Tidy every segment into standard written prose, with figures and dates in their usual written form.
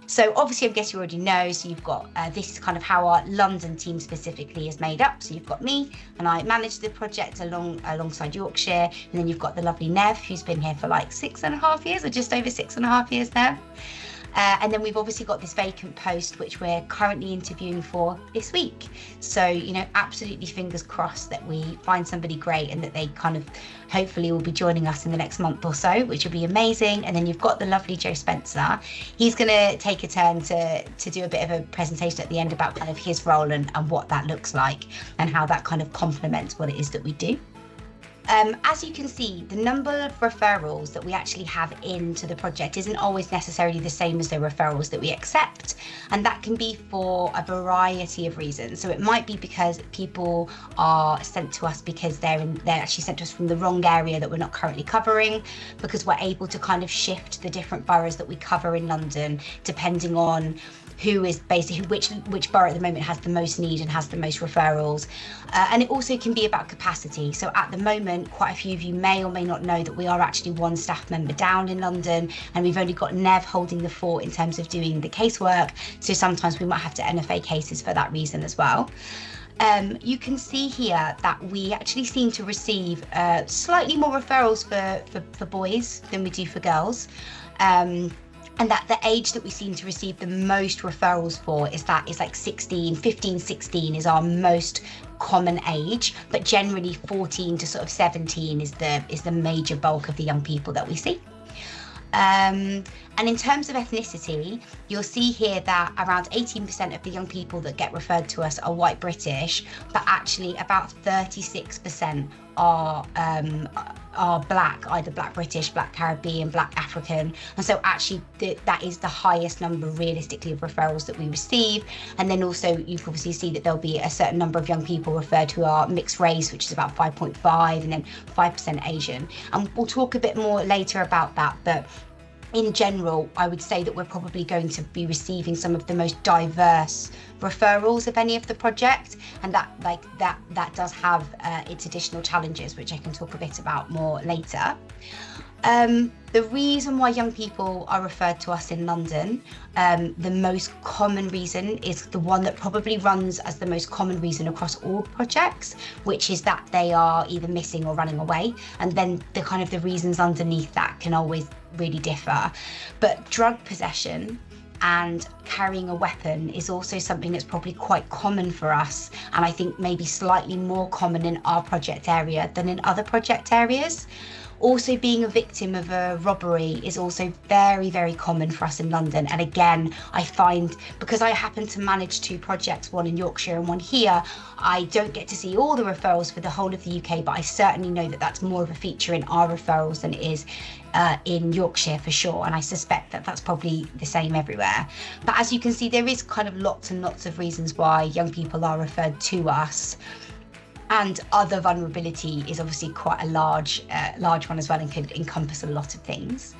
So obviously, I guess you already know, so you've got, this is kind of how our London team specifically is made up. So you've got me, and I manage the project alongside Yorkshire. And then you've got the lovely Nev, who's been here for like 6.5 years, or just over 6.5 years now. And then we've obviously got this vacant post, which we're currently interviewing for this week. So, absolutely fingers crossed that we find somebody great and that they kind of hopefully will be joining us in the next month or so, which will be amazing. And then you've got the lovely Joe Spencer. He's going to take a turn to do a bit of a presentation at the end about kind of his role and what that looks like and how that kind of complements what it is that we do. As you can see, the number of referrals that we actually have into the project isn't always necessarily the same as the referrals that we accept, and that can be for a variety of reasons. So it might be because people are sent to us because they're actually sent to us from the wrong area that we're not currently covering, because we're able to kind of shift the different boroughs that we cover in London depending on who is basically which borough at the moment has the most need and has the most referrals. And it also can be about capacity. So at the moment, quite a few of you may or may not know that we are actually one staff member down in London, and we've only got Nev holding the fort in terms of doing the casework. So sometimes we might have to NFA cases for that reason as well. You can see here that we actually seem to receive slightly more referrals for boys than we do for girls. And that the age that we seem to receive the most referrals for is like 15, 16 is our most common age, but generally 14 to sort of 17 is the major bulk of the young people that we see. And in terms of ethnicity, you'll see here that around 18% of the young people that get referred to us are white British, but actually about 36% are black, either black British, black Caribbean, black African. And so actually that is the highest number realistically of referrals that we receive. And then also you can obviously see that there'll be a certain number of young people referred who are mixed race, which is about 5.5, and then 5% Asian. And we'll talk a bit more later about that, but in general, I would say that we're probably going to be receiving some of the most diverse referrals of any of the project, and that does have its additional challenges, which I can talk a bit about more later. The reason why young people are referred to us in London, the most common reason is the one that probably runs as the most common reason across all projects, which is that they are either missing or running away. And then the reasons underneath that can always really differ. But drug possession and carrying a weapon is also something that's probably quite common for us, and I think maybe slightly more common in our project area than in other project areas. Also, being a victim of a robbery is also very, very common for us in London. And again, I find, because I happen to manage two projects, one in Yorkshire and one here, I don't get to see all the referrals for the whole of the UK, but I certainly know that that's more of a feature in our referrals than it is in Yorkshire for sure. And I suspect that that's probably the same everywhere. But as you can see, there is kind of lots and lots of reasons why young people are referred to us. And other vulnerability is obviously quite a large one as well, and could encompass a lot of things.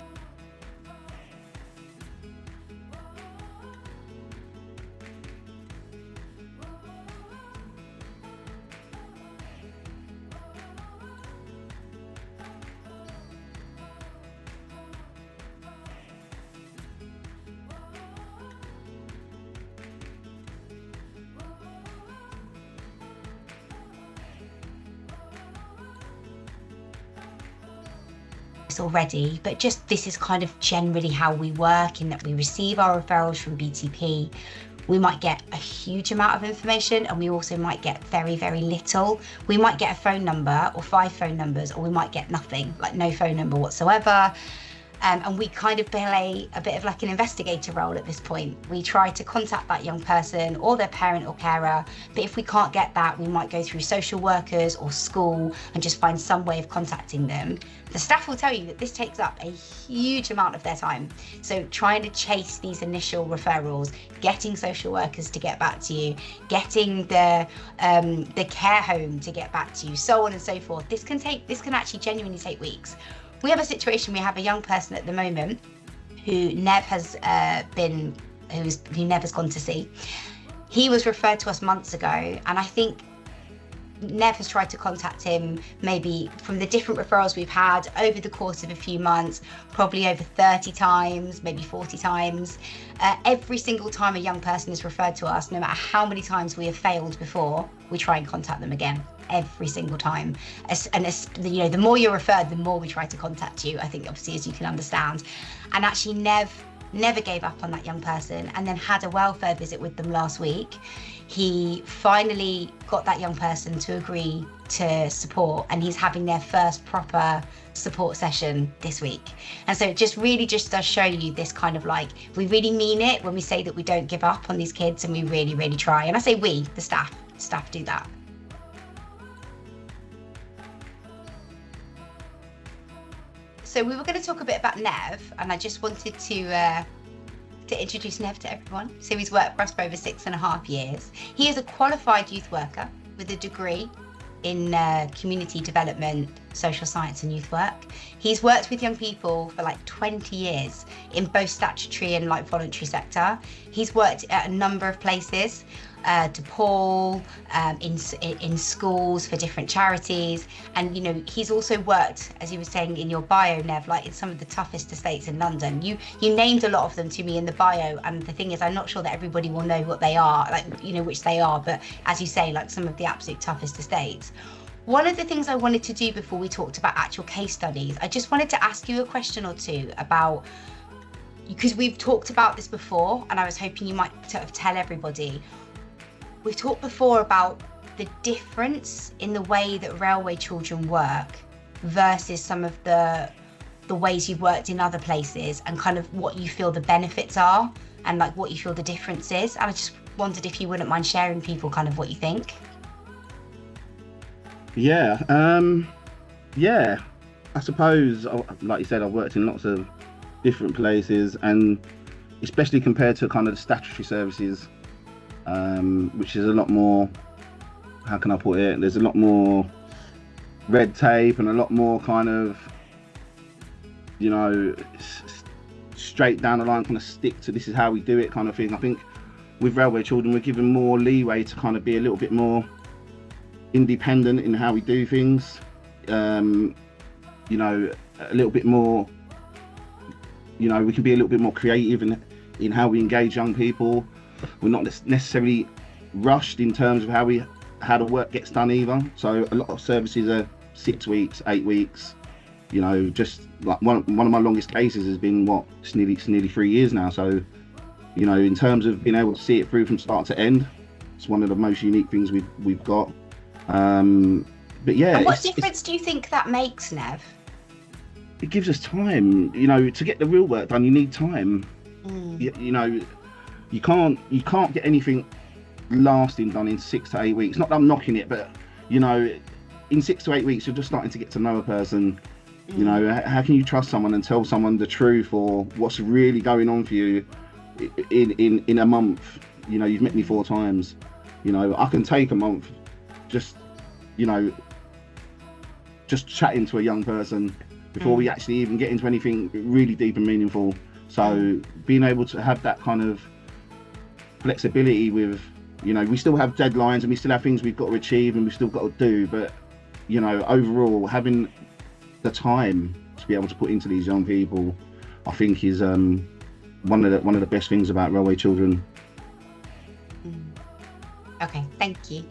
Already, but just this is kind of generally how we work, in that we receive our referrals from BTP. We might get a huge amount of information, and we also might get very, very little. We might get a phone number or 5 phone numbers, or we might get nothing, like no phone number whatsoever. And we kind of play a bit of like an investigator role at this point. We try to contact that young person or their parent or carer, but if we can't get that, we might go through social workers or school and just find some way of contacting them. The staff will tell you that this takes up a huge amount of their time. So trying to chase these initial referrals, getting social workers to get back to you, getting the care home to get back to you, so on and so forth. This can actually genuinely take weeks. We have a situation, we have a young person at the moment who Nev has gone to see. He was referred to us months ago, and I think Nev has tried to contact him maybe from the different referrals we've had over the course of a few months, probably over 30 times, maybe 40 times. Every single time a young person is referred to us, no matter how many times we have failed before, we try and contact them again. Every single time. The more you're referred, the more we try to contact you, I think, obviously, as you can understand. And actually Nev never gave up on that young person, and then had a welfare visit with them last week. He finally got that young person to agree to support, and he's having their first proper support session this week. And so it just really just does show you this kind of like, we really mean it when we say that we don't give up on these kids, and we really, really try. And I say we, the staff do that. So we were going to talk a bit about Nev, and I just wanted to introduce Nev to everyone. So he's worked for us for over 6.5 years. He is a qualified youth worker with a degree in community development, social science and youth work. He's worked with young people for like 20 years in both statutory and like voluntary sector. He's worked at a number of places, DePaul, in schools for different charities. And, you know, he's also worked, as you were saying in your bio, Nev, like in some of the toughest estates in London. You named a lot of them to me in the bio. And the thing is, I'm not sure that everybody will know what they are, like, you know, which they are. But as you say, like some of the absolute toughest estates. One of the things I wanted to do before we talked about actual case studies, I just wanted to ask you a question or two about, because we've talked about this before, and I was hoping you might sort of tell everybody. We've talked before about the difference in the way that railway children work versus some of the ways you've worked in other places, and kind of what you feel the benefits are and like what you feel the difference is. And I just wondered if you wouldn't mind sharing people kind of what you think. Yeah, I suppose, like you said, I've worked in lots of different places, and especially compared to kind of the statutory services, which is a lot more, how can I put it, there's a lot more red tape and a lot more kind of, you know, straight down the line, kind of stick to this is how we do it kind of thing. I think with railway children, we're given more leeway to kind of be a little bit more independent in how we do things, you know, a little bit more, you know, we can be a little bit more creative in how we engage young people. We're not necessarily rushed in terms of how the work gets done either. So a lot of services are 6 weeks, 8 weeks, you know, just like one of my longest cases has been it's nearly 3 years now. So, you know, in terms of being able to see it through from start to end, it's one of the most unique things we've got. But yeah, and what difference do you think that makes, Nev? It gives us time, you know, to get the real work done. You need time. You know, you can't get anything lasting done in 6 to 8 weeks. Not that I'm knocking it, but you know, in 6 to 8 weeks, you're just starting to get to know a person. You know, how can you trust someone and tell someone the truth or what's really going on for you in a month? You know, you've met me 4 times. You know, I can take a month just, you know, just chatting to a young person before we actually even get into anything really deep and meaningful. So being able to have that kind of flexibility with, you know, we still have deadlines and we still have things we've got to achieve and we've still got to do, but, you know, overall having the time to be able to put into these young people, I think is one of the best things about railway children. Okay, thank you.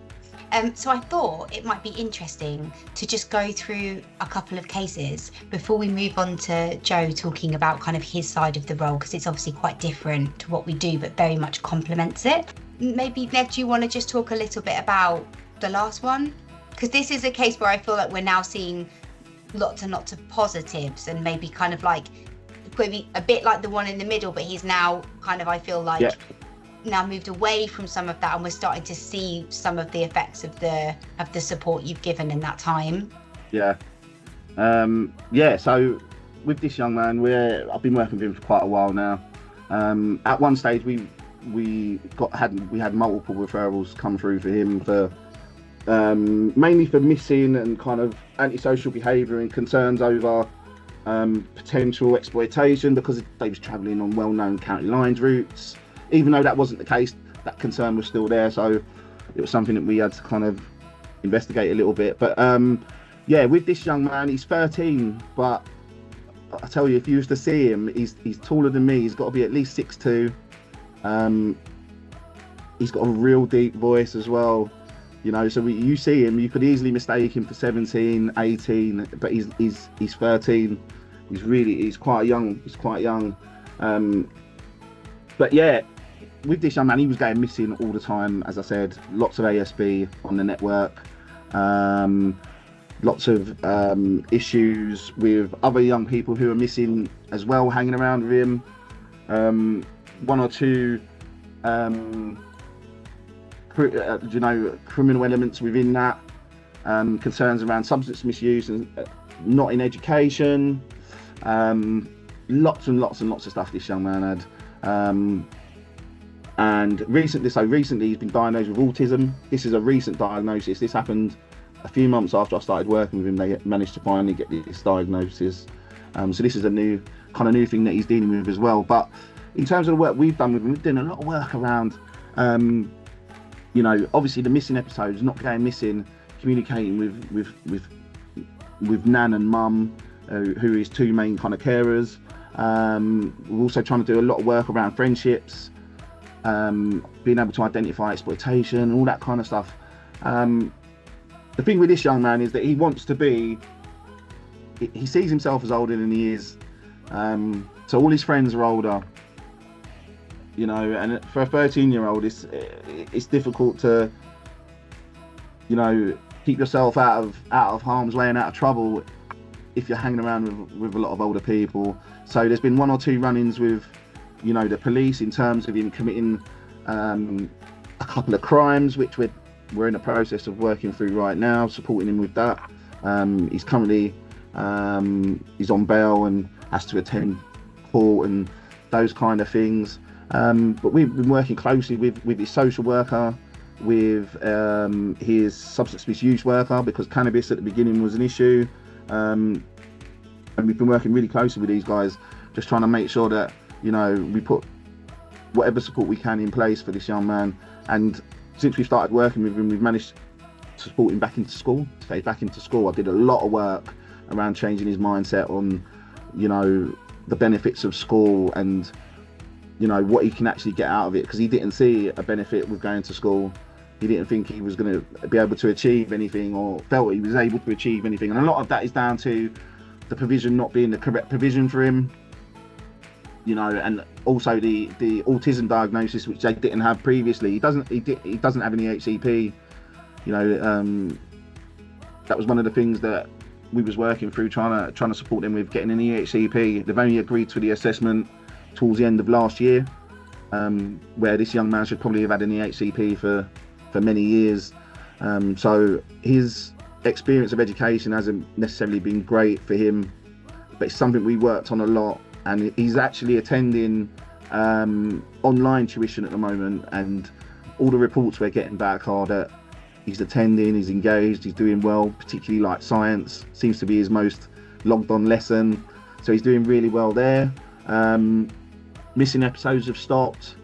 So I thought it might be interesting to just go through a couple of cases before we move on to Joe talking about kind of his side of the role, because it's obviously quite different to what we do, but very much complements it. Maybe, Nev, do you want to just talk a little bit about the last one? Because this is a case where I feel like we're now seeing lots and lots of positives, and maybe kind of like maybe a bit like the one in the middle, but he's now kind of, I feel like, now moved away from some of that, and we're starting to see some of the effects of the support you've given in that time. So with this young man, I've been working with him for quite a while now. At one stage we had multiple referrals come through for him for mainly for missing and kind of antisocial behaviour and concerns over potential exploitation, because they was travelling on well-known county lines routes. Even though that wasn't the case, that concern was still there. So it was something that we had to kind of investigate a little bit. But yeah, with this young man, he's 13, but I tell you, if you used to see him, he's taller than me. He's got to be at least 6'2". He's got a real deep voice as well, you know. So you see him, you could easily mistake him for 17, 18, but he's 13. He's quite young. But yeah, with this young man, he was going missing all the time. As I said, lots of ASB on the network. Lots of issues with other young people who are missing as well, hanging around with him. One or two, criminal elements within that. Concerns around substance misuse and not in education. Lots and lots of stuff this young man had. And recently he's been diagnosed with autism. This is a recent diagnosis. This happened a few months after I started working with him. They managed to finally get this diagnosis. So this is a new thing that he's dealing with as well. But in terms of the work we've done with him, we've done a lot of work around, obviously the missing episodes, not going missing, communicating with Nan and Mum, who is two main kind of carers. We're also trying to do a lot of work around friendships, being able to identify exploitation and all that kind of stuff. The thing with this young man is that he sees himself as older than he is. So all his friends are older, and for a 13-year-old, it's difficult to, keep yourself out of harm's way and out of trouble if you're hanging around with a lot of older people. So there's been one or two run-ins with, the police in terms of him committing a couple of crimes, which we're in the process of working through right now, supporting him with that. He's currently he's on bail and has to attend court and those kind of things. But we've been working closely with his social worker, with his substance misuse worker, because cannabis at the beginning was an issue. And we've been working really closely with these guys, just trying to make sure that, we put whatever support we can in place for this young man. And since we started working with him, we've managed to support him back into school, to get back into school. I did a lot of work around changing his mindset on, the benefits of school and, what he can actually get out of it, because he didn't see a benefit with going to school. He didn't think he was going to be able to achieve anything, or felt he was able to achieve anything. And a lot of that is down to the provision not being the correct provision for him, and also the autism diagnosis, which they didn't have previously. He doesn't have any HCP. That was one of the things that we was working through, trying to support them with getting an EHCP. They've only agreed to the assessment towards the end of last year, where this young man should probably have had an EHCP for many years. So his experience of education hasn't necessarily been great for him, but it's something we worked on a lot. And he's actually attending online tuition at the moment, and all the reports we're getting back are that he's attending, he's engaged, he's doing well, particularly like science seems to be his most logged on lesson. So he's doing really well there. Missing episodes have stopped.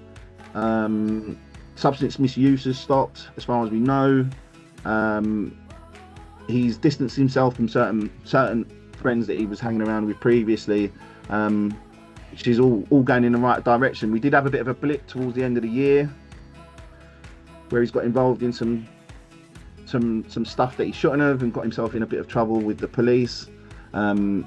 Substance misuse has stopped, as far as we know. He's distanced himself from certain friends that he was hanging around with previously, which is all going in the right direction. We did have a bit of a blip towards the end of the year, where he's got involved in some stuff that he shouldn't have, and got himself in a bit of trouble with the police. And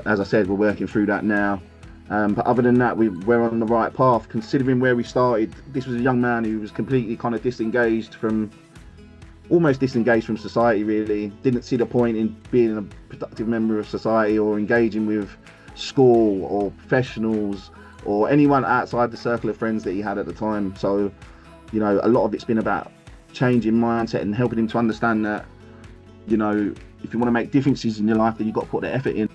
as I said, we're working through that now. But other than that, we're on the right path. Considering where we started, this was a young man who was completely kind of almost disengaged from society, really. Didn't see the point in being a productive member of society, or engaging with school or professionals or anyone outside the circle of friends that he had at the time. So, a lot of it's been about changing mindset and helping him to understand that, if you want to make differences in your life, then you've got to put the effort in.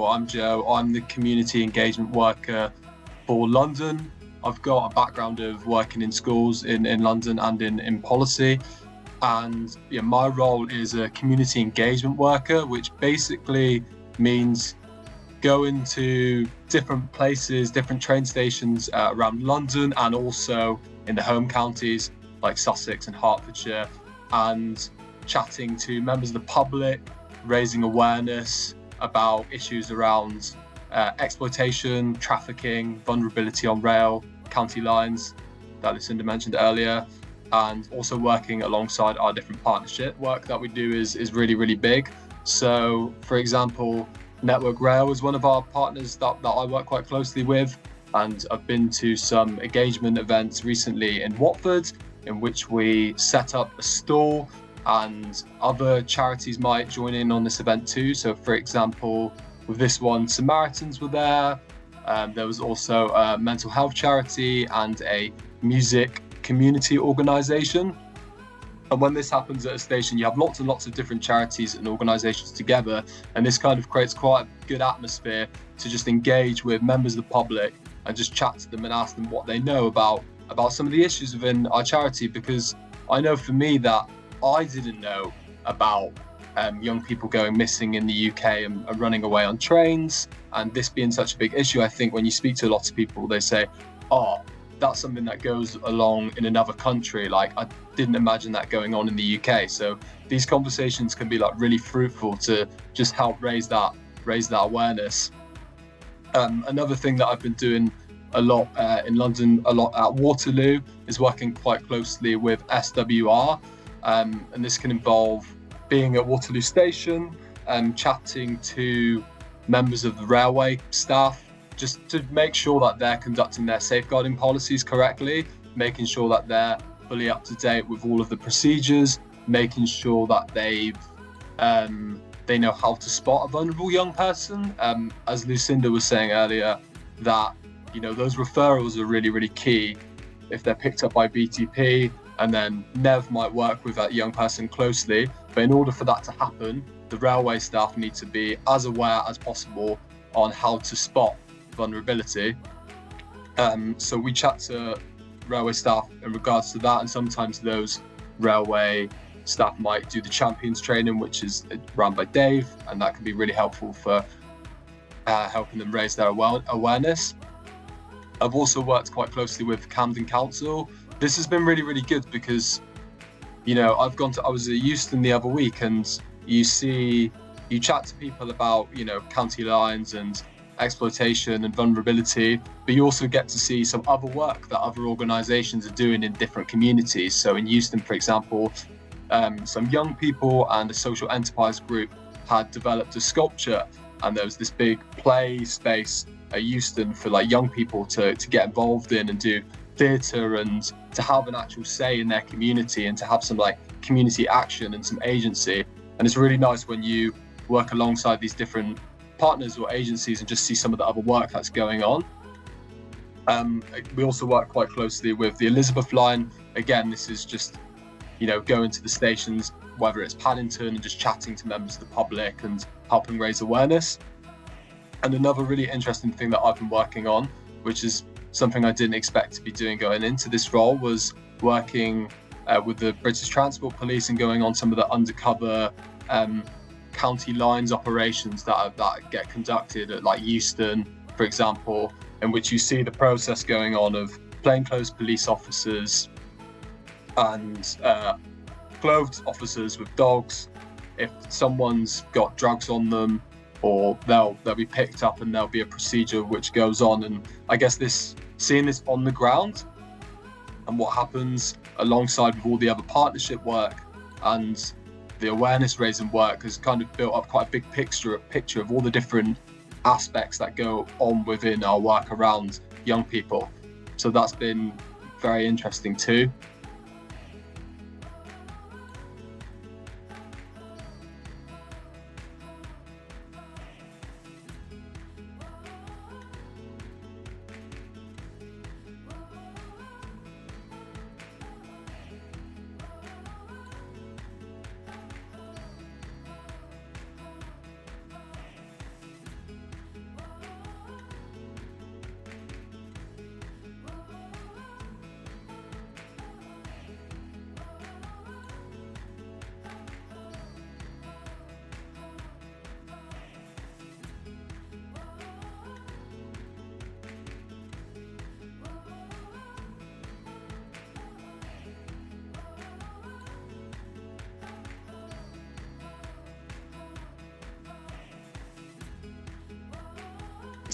I'm Joe. I'm the community engagement worker for London. I've got a background of working in schools in London and in policy. And my role is a community engagement worker, which basically means going to different places, different train stations around London, and also in the home counties like Sussex and Hertfordshire, and chatting to members of the public, raising awareness about issues around exploitation, trafficking, vulnerability on rail, county lines that Lucinda mentioned earlier, and also working alongside our different partnership work that we do is really, really big. So, for example, Network Rail is one of our partners that I work quite closely with, and I've been to some engagement events recently in Watford in which we set up a stall, and other charities might join in on this event too. So, for example, with this one, Samaritans were there. There was also a mental health charity and a music community organisation. And when this happens at a station, you have lots and lots of different charities and organisations together, and this kind of creates quite a good atmosphere to just engage with members of the public and just chat to them and ask them what they know about some of the issues within our charity. Because I know for me that I didn't know about young people going missing in the UK and running away on trains, and this being such a big issue. I think when you speak to lots of people, they say, oh, that's something that goes along in another country. Like, I didn't imagine that going on in the UK. So these conversations can be like really fruitful to just help raise that awareness. Another thing that I've been doing a lot in London, a lot at Waterloo, is working quite closely with SWR, and this can involve being at Waterloo Station and chatting to members of the railway staff, just to make sure that they're conducting their safeguarding policies correctly, making sure that they're fully up to date with all of the procedures, making sure that they know how to spot a vulnerable young person. As Lucinda was saying earlier, that those referrals are really, really key if they're picked up by BTP, and then Nev might work with that young person closely. But in order for that to happen, the railway staff need to be as aware as possible on how to spot vulnerability. So we chat to railway staff in regards to that, and sometimes those railway staff might do the champions training, which is run by Dave, and that can be really helpful for helping them raise their awareness. I've also worked quite closely with Camden Council. This has been really, really good because I was at Euston the other week, and you chat to people about county lines and exploitation and vulnerability, but you also get to see some other work that other organisations are doing in different communities. So in Euston, for example, some young people and a social enterprise group had developed a sculpture, and there was this big play space at Euston for like young people to get involved in and do theatre and to have an actual say in their community and to have some like community action and some agency. And it's really nice when you work alongside these different partners or agencies and just see some of the other work that's going on. We also work quite closely with the Elizabeth line. Again, this is just going to the stations, whether it's Paddington, and just chatting to members of the public and helping raise awareness. And another really interesting thing that I've been working on, which is something I didn't expect to be doing going into this role, was working with the British Transport Police and going on some of the undercover county lines operations that get conducted at like Euston, for example, in which you see the process going on of plainclothes police officers and clothed officers with dogs. If someone's got drugs on them, or they'll be picked up, and there'll be a procedure which goes on. And I guess seeing this on the ground and what happens alongside with all the other partnership work and the awareness raising work has kind of built up quite a big picture of all the different aspects that go on within our work around young people. So that's been very interesting too.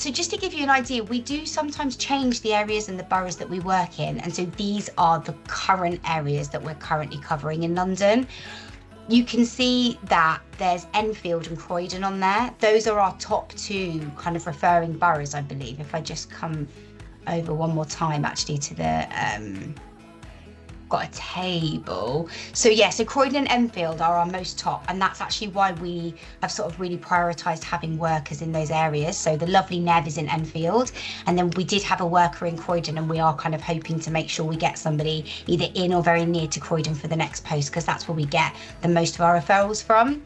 So just to give you an idea, we do sometimes change the areas and the boroughs that we work in. And so these are the current areas that we're currently covering in London. You can see that there's Enfield and Croydon on there. Those are our top two kind of referring boroughs, I believe. If I just come over one more time, actually, to the got a table. So yeah, so Croydon and Enfield are our most top, and that's actually why we have sort of really prioritised having workers in those areas. So the lovely Nev is in Enfield, and then we did have a worker in Croydon, and we are kind of hoping to make sure we get somebody either in or very near to Croydon for the next post, because that's where we get the most of our referrals from.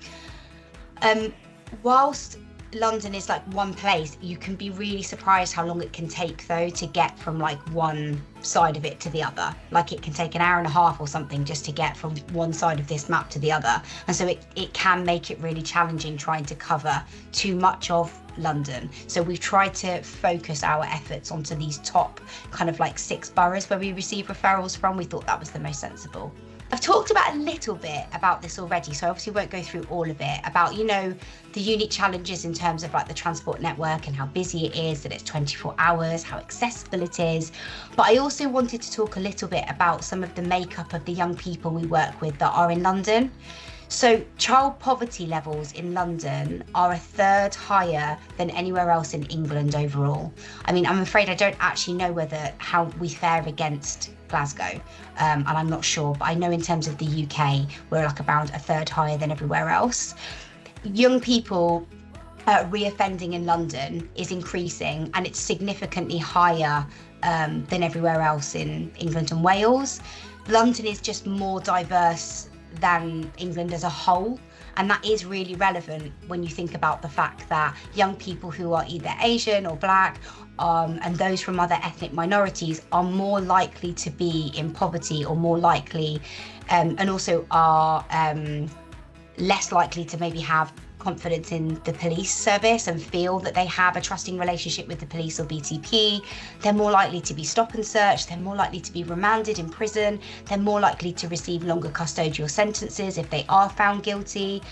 Whilst London is like one place, you can be really surprised how long it can take though to get from like one side of it to the other. Like it can take an hour and a half or something just to get from one side of this map to the other. And so it can make it really challenging trying to cover too much of London. So we've tried to focus our efforts onto these top kind of like 6 boroughs where we receive referrals from. We thought that was the most sensible. I've talked about a little bit about this already, so I obviously won't go through all of it, about, you know, the unique challenges in terms of like the transport network and how busy it is, that it's 24 hours, how accessible it is. But I also wanted to talk a little bit about some of the makeup of the young people we work with that are in London. So child poverty levels in London are a third higher than anywhere else in England overall. I mean, I'm afraid I don't actually know how we fare against Glasgow, and I'm not sure, but I know in terms of the UK, we're like around a third higher than everywhere else. Young people reoffending in London is increasing, and it's significantly higher than everywhere else in England and Wales. London is just more diverse than England as a whole, and that is really relevant when you think about the fact that young people who are either Asian or Black and those from other ethnic minorities are more likely to be in poverty, or more likely and also are less likely to maybe have confidence in the police service and feel that they have a trusting relationship with the police or BTP. They're more likely to be stop and searched, they're more likely to be remanded in prison, they're more likely to receive longer custodial sentences if they are found guilty.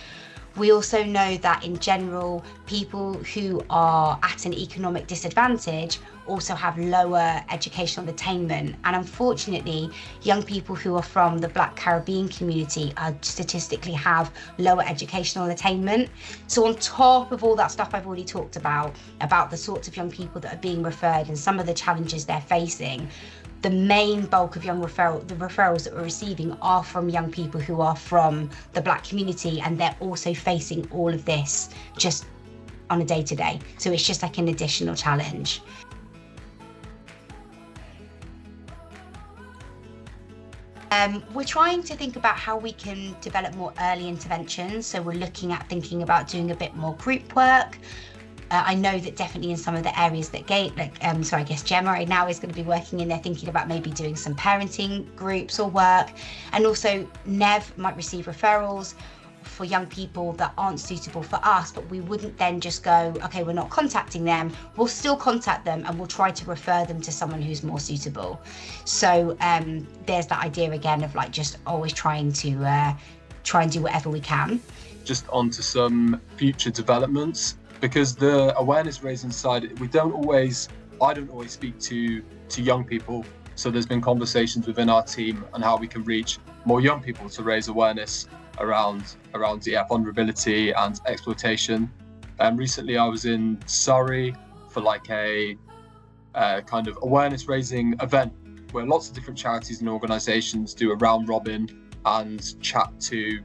We also know that in general, people who are at an economic disadvantage also have lower educational attainment. And unfortunately, young people who are from the Black Caribbean community statistically have lower educational attainment. So on top of all that stuff I've already talked about the sorts of young people that are being referred and some of the challenges they're facing, the main bulk of the referrals that we're receiving are from young people who are from the Black community, and they're also facing all of this just on a day-to-day. So it's just like an additional challenge. We're trying to think about how we can develop more early interventions. So we're looking at thinking about doing a bit more group work. I know that definitely in some of the areas that I guess Gemma right now is going to be working in, they're thinking about maybe doing some parenting groups or work. And also Nev might receive referrals for young people that aren't suitable for us, but we wouldn't then just go, okay, we're not contacting them. We'll still contact them and we'll try to refer them to someone who's more suitable. So there's that idea again of like just always trying to do whatever we can. Just onto some future developments. Because the awareness raising side, I don't always speak to young people. So there's been conversations within our team on how we can reach more young people to raise awareness around vulnerability and exploitation. Recently I was in Surrey for like a kind of awareness raising event where lots of different charities and organisations do a round robin and chat to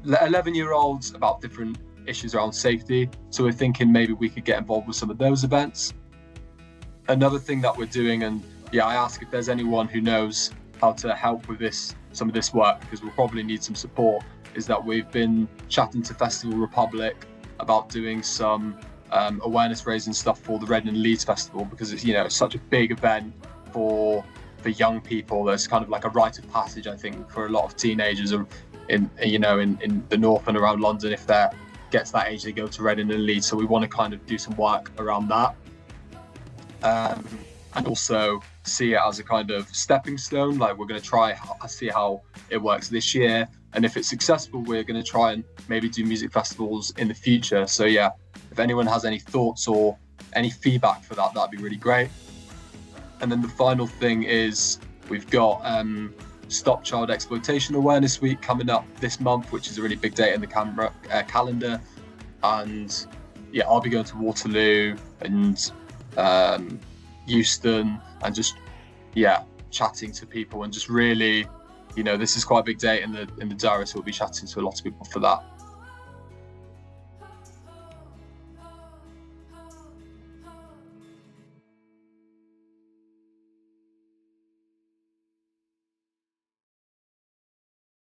11-year-olds about different issues around safety. So we're thinking maybe we could get involved with some of those events. Another thing that we're doing, and I ask if there's anyone who knows how to help with some of this work, because we'll probably need some support, is that we've been chatting to Festival Republic about doing some awareness raising stuff for the Reading and Leeds Festival, because it's such a big event for young people. There's kind of like a rite of passage, I think, for a lot of teenagers in the north and around London. If they're gets that age, they go to Reading and Leeds. So we want to kind of do some work around that, and also see it as a kind of stepping stone. Like we're going to try see how it works this year, and if it's successful, we're going to try and maybe do music festivals in the future. So if anyone has any thoughts or any feedback for that, that'd be really great. And then the final thing is we've got Stop Child Exploitation Awareness Week coming up this month, which is a really big date in the calendar. And yeah, I'll be going to Waterloo and Euston and just chatting to people and just really, this is quite a big date in the diary, so we'll be chatting to a lot of people for that.